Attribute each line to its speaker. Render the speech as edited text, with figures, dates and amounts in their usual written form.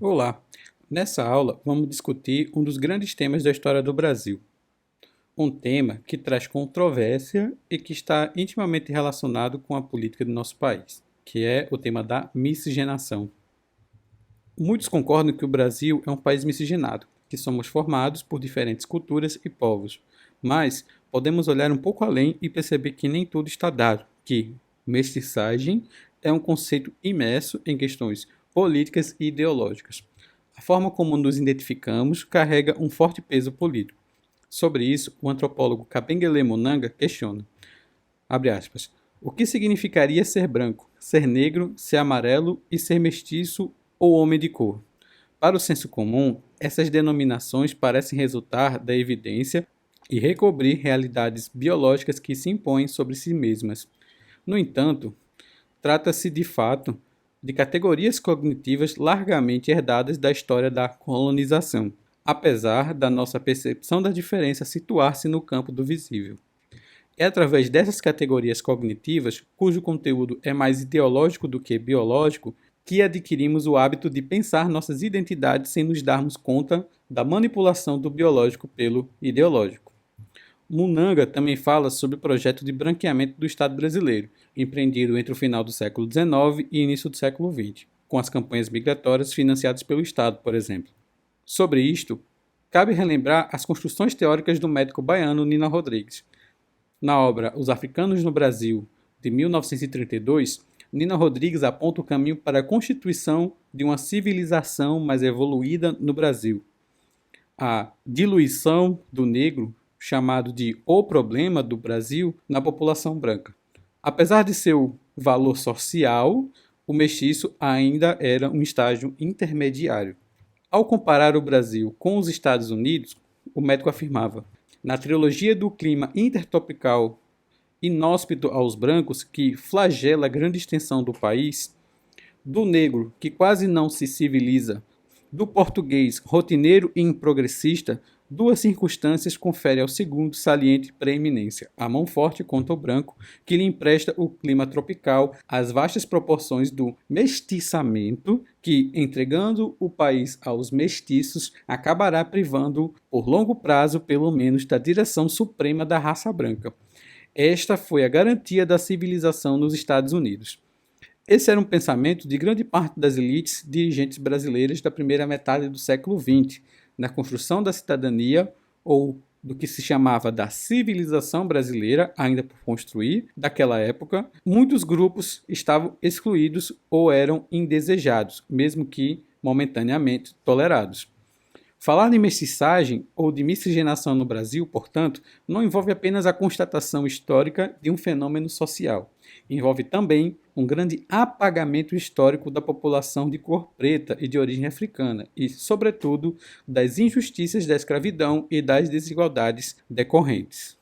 Speaker 1: Olá! Nessa aula, vamos discutir um dos grandes temas da história do Brasil. Um tema que traz controvérsia e que está intimamente relacionado com a política do nosso país, que é o tema da miscigenação. Muitos concordam que o Brasil é um país miscigenado, que somos formados por diferentes culturas e povos. Mas podemos olhar um pouco além e perceber que nem tudo está dado, que mestiçagem é um conceito imerso em questões políticas e ideológicas. A forma como nos identificamos carrega um forte peso político. Sobre isso, o antropólogo Kabengele Munanga questiona, abre aspas, o que significaria ser branco, ser negro, ser amarelo e ser mestiço ou homem de cor? Para o senso comum, essas denominações parecem resultar da evidência e recobrir realidades biológicas que se impõem sobre si mesmas. No entanto, trata-se de fato de categorias cognitivas largamente herdadas da história da colonização, apesar da nossa percepção da diferença situar-se no campo do visível. É através dessas categorias cognitivas, cujo conteúdo é mais ideológico do que biológico, que adquirimos o hábito de pensar nossas identidades sem nos darmos conta da manipulação do biológico pelo ideológico. Munanga também fala sobre o projeto de branqueamento do Estado brasileiro, empreendido entre o final do século XIX e início do século XX, com as campanhas migratórias financiadas pelo Estado, por exemplo. Sobre isto, cabe relembrar as construções teóricas do médico baiano Nina Rodrigues. Na obra Os Africanos no Brasil, de 1932, Nina Rodrigues aponta o caminho para a constituição de uma civilização mais evoluída no Brasil. A diluição do negro, chamado de O Problema do Brasil, na população branca. Apesar de seu valor social, o mestiço ainda era um estágio intermediário. Ao comparar o Brasil com os Estados Unidos, o médico afirmava: na trilogia do clima intertropical inóspito aos brancos, que flagela a grande extensão do país, do negro, que quase não se civiliza, do português rotineiro e improgressista, duas circunstâncias conferem ao segundo saliente preeminência: a mão forte contra o branco, que lhe empresta o clima tropical, as vastas proporções do mestiçamento, que, entregando o país aos mestiços, acabará privando, por longo prazo, pelo menos, da direção suprema da raça branca. Esta foi a garantia da civilização nos Estados Unidos. Esse era um pensamento de grande parte das elites dirigentes brasileiras da primeira metade do século XX, na construção da cidadania, ou do que se chamava da civilização brasileira, ainda por construir, daquela época. Muitos grupos estavam excluídos ou eram indesejados, mesmo que momentaneamente tolerados. Falar de mestiçagem ou de miscigenação no Brasil, portanto, não envolve apenas a constatação histórica de um fenômeno social. Envolve também um grande apagamento histórico da população de cor preta e de origem africana e, sobretudo, das injustiças da escravidão e das desigualdades decorrentes.